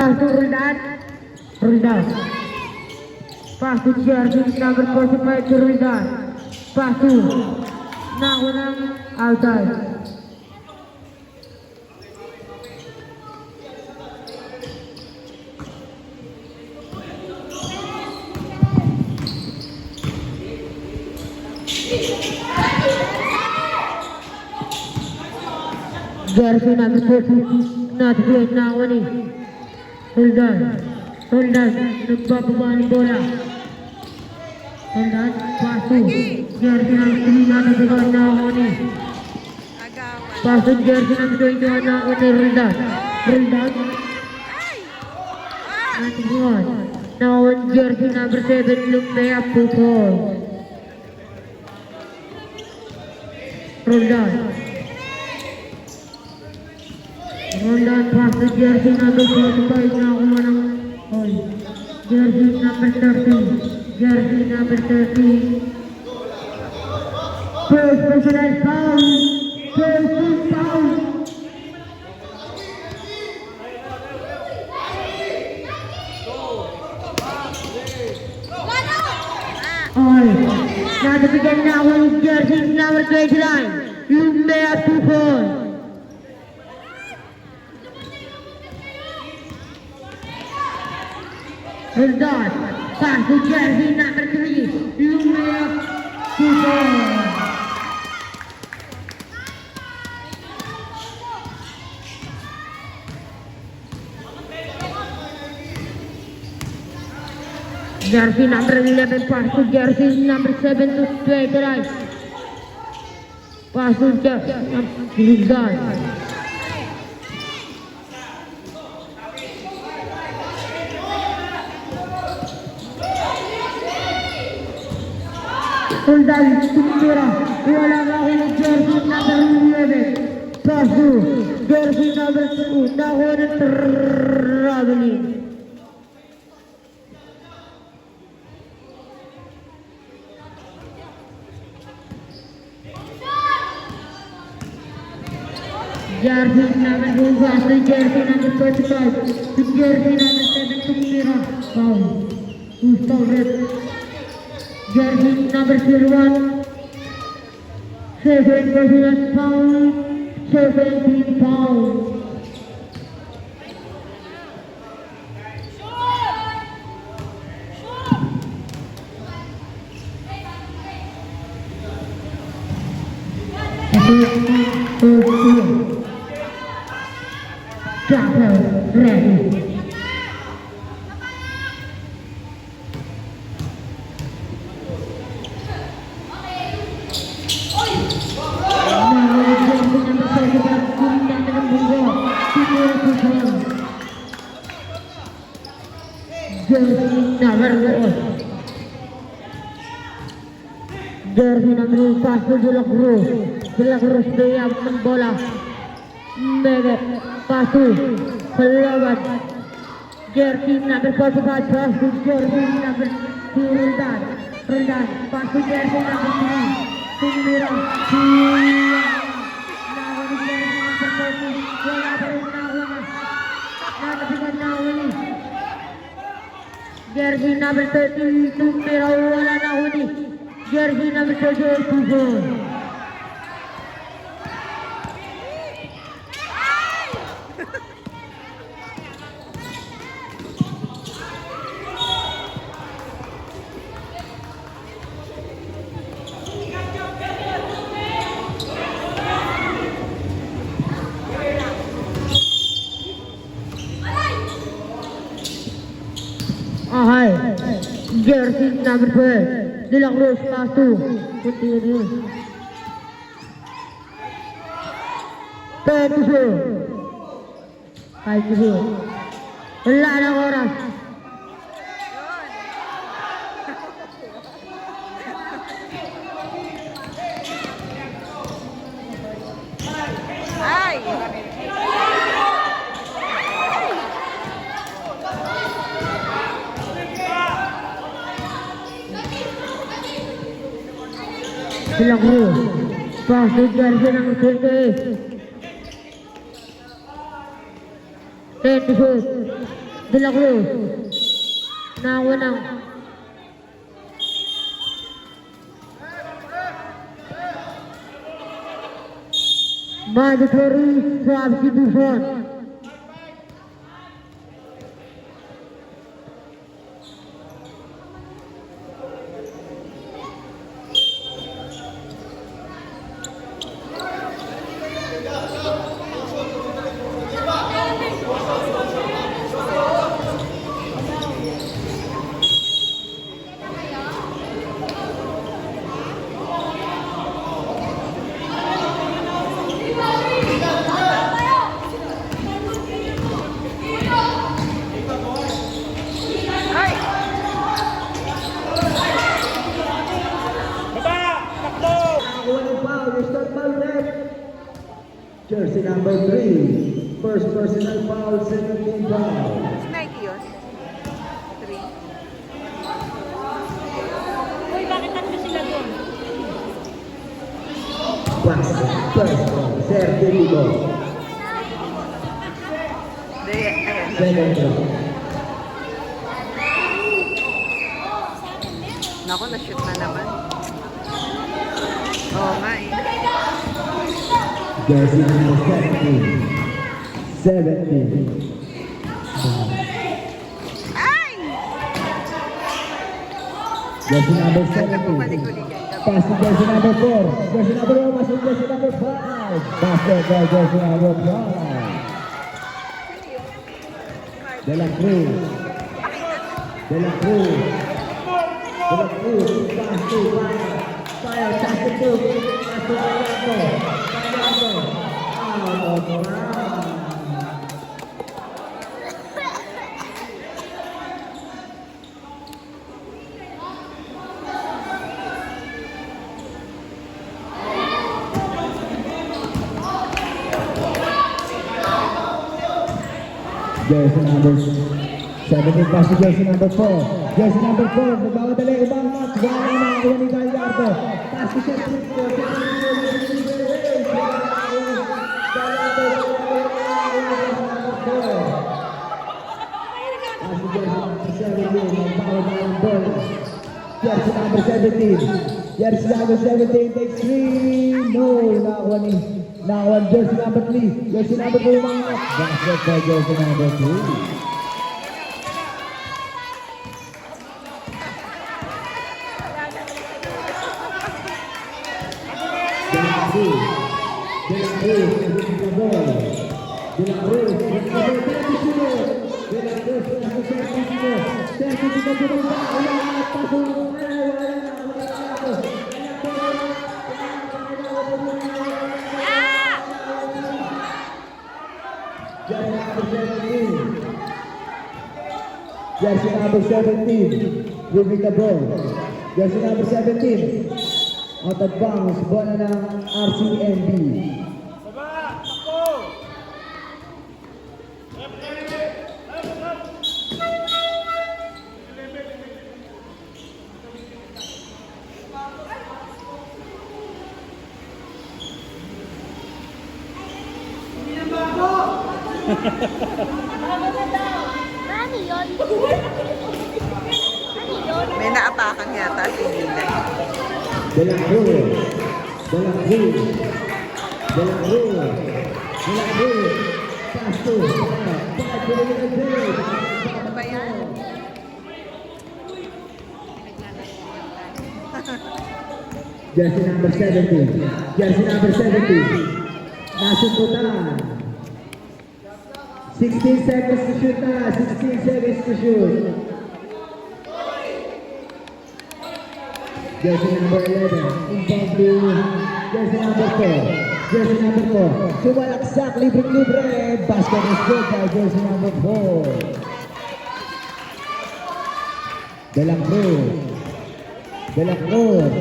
Roldan. Pass to jersey number 45 to Roldan. Pass to Naunang outside. Jersey number 30, not good now winning. Roldan, nagbababa ng bola. Roldan, pass to jersey number 3, not good now winning. Pass to jersey number 21 now winning Roldan. Not good. Now on jersey number 7, Lumpia Pupol. Roldan pass to jersey number 45 na kuha ng hold. Jersey number 30. First personal foul. Nabigyan na ako ng jersey number 29. Lumpia Pupol. Roldan, pass to jersey number 3, Lumpia Pupol. Jersey number 11, pass to jersey number 7 to 29. Pass to Roldan. Roldan tumira, wala na ako ng jersey number 11. Pass to jersey number 2, nakuha ng traveling. Jersey number 2, pass to jersey number 45, to jersey number 7, tumira. Foul. Foul red. Jersey number 01, 7 personal foul, 17 foul. Travel ready. Jersey number 1, pass to De La Cruz dia ng bola. Mega pass to Kalaban. Jersey number 45, pass to jersey number 2, Roldan, pass to jersey number 3, Tumira. Jersey number 30, Tumira, wala na huli. Jersey number 38, Pupol. Jersey number 12, De La Cruz, pass to continue. 5-0. Wala na oras. De La Cruz, pass to jersey number 28. 10 to shoot. De La Cruz. Nakakuha ng mandatory substitution. Jersey number 3, first personal foul, second team foul. Nike yun? 3. Uy, bakit tatlo sila doon? Basket, first foul, Sergio. Second foul. Naku, na-shoot na naman. Oo nga eh. Jersey number 17, 17. Ay! Jersey number Bumalik 17. ulit kayo. Pass to jersey number 4. Jersey number 1, pass to jersey number 5. Basket by jersey number 5. De La Cruz. De La Cruz. De La Cruz. Pass to fire. Fire, pass to Cruz. Pass to Gallardo. Out of round. Jersey number 17 pass to jersey number 4. Jersey number 4, nagmamadali, umangat. Wala na nakakuha ni Gallardo. Pass to jersey number 4. Jersey number 17. Jersey number 17 takes 3. No, nakakuha jersey number 3. Jersey number 4 umangat. Basket by jersey number 3. De La Cruz, De La Cruz, Jersey number 17, moving the ball. Jersey number 17, out of bounds, bola ng RCMB. May naapakan yata si Nina. De La Cruz, De La Cruz, De La Cruz, De La Cruz, pass to Ano ba yan? Jersey number 17, Jersey number 17, nasundutan. 16 seconds to shoot na, 16 seconds to shoot. Jersey number 11, inbound to jersey number 4. Jersey number 4, sumalaksak, libre-libre. Basket is good by jersey number 4. De La Cruz, De La Cruz,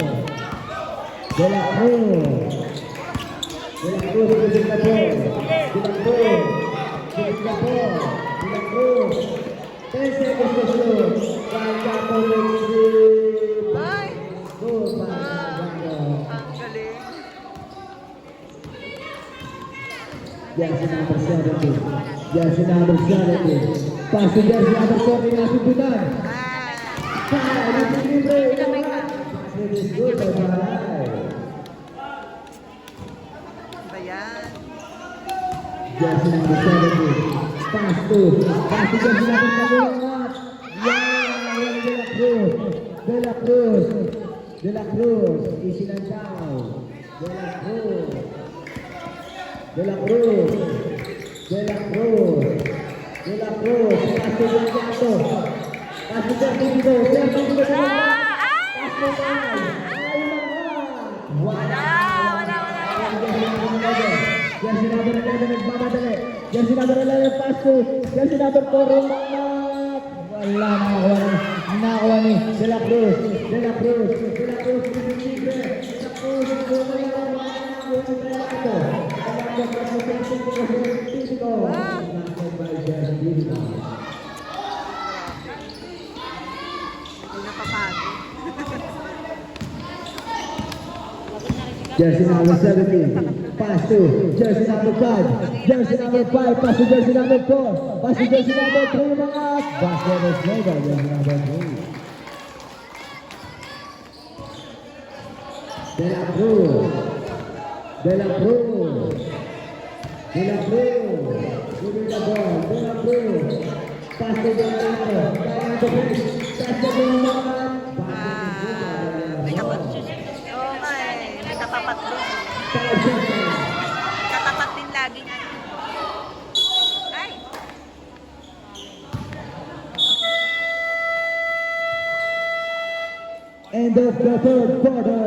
De La Cruz, De La Cruz, De La Cruz, De La Cruz, De La Cruz, De La Cruz. 10 seconds to shoot. Ay! Good, Ang galing. Jersey number 17. Jersey number 17. Pass to jersey number 4, Ignacio Budan. Ah, Foul, libre. Lamay ka. It is good, Balay. ba yan? Jersey number 17. Pass to jersey number 4. Yeah, De La Cruz. De La Cruz. Easy lang down. De La Cruz. De La Cruz. De La Cruz. De La Cruz. Pass to Delgado. Pass to Delgado. Delgado. Pass to Delgado. Wala. Jersey number 11 nagmamadali. Jersey number 11 pass to. Jersey number 4 umangat. Wala nakakuha ni De La Cruz. De La Cruz. De La Cruz. De La Cruz. Hindi napapagod. Jersey number 17, pass to jersey number 5, jersey number 5, pass to jersey number 4, pass to jersey number 3, mga basket is made by jersey number 3. De La Cruz, De La Cruz, De La Cruz, give me the ball, De La Cruz, pass to jersey number 5, pass to jersey number 5. May kapat. Oo nga eh. May katapat din. Katapat din lagi nga. Ay! End of the third quarter.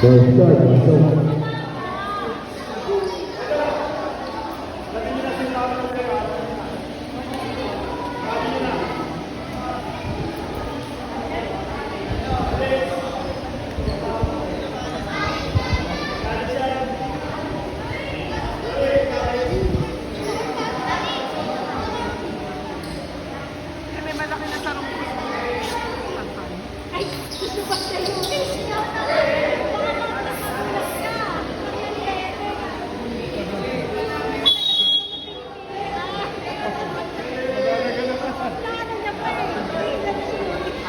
Third quarter. May malaki na sarong.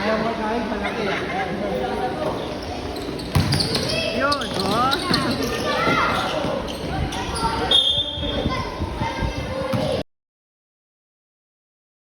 Ayaw mo kahit malaki. Yun. Oh.